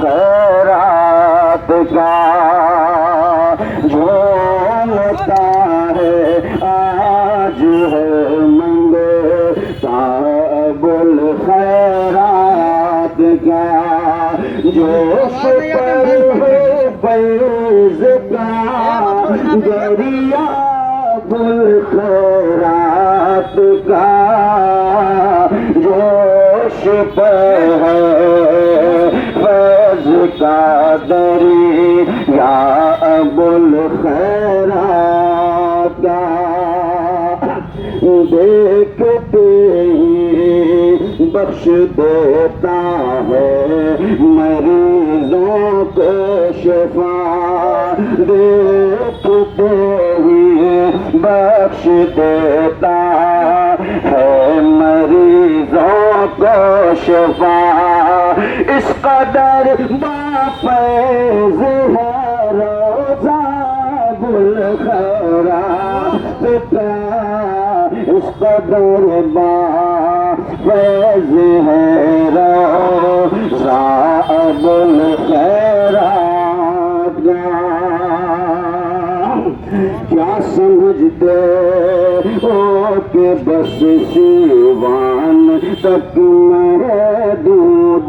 خیرات کا جھومتا ہے آج ہے منگتا الخیرات کا جوش پر ہے فیض کا دریا الخیرات کا جوش پر ہے فیض کا دریا الخیرات کا دیکھتے ہی بخش دیتا ہے مریضوں کو شفا دیکھتے ہی بخش دیتا ہے مریضوں کو شفا اس قدر بافیض ہے روزہ الخیرات کا اس قدر بافیض ہے روزہ الخیرات کا کیا سمجھتے ہو کہ بس سیوان تک میں دودھ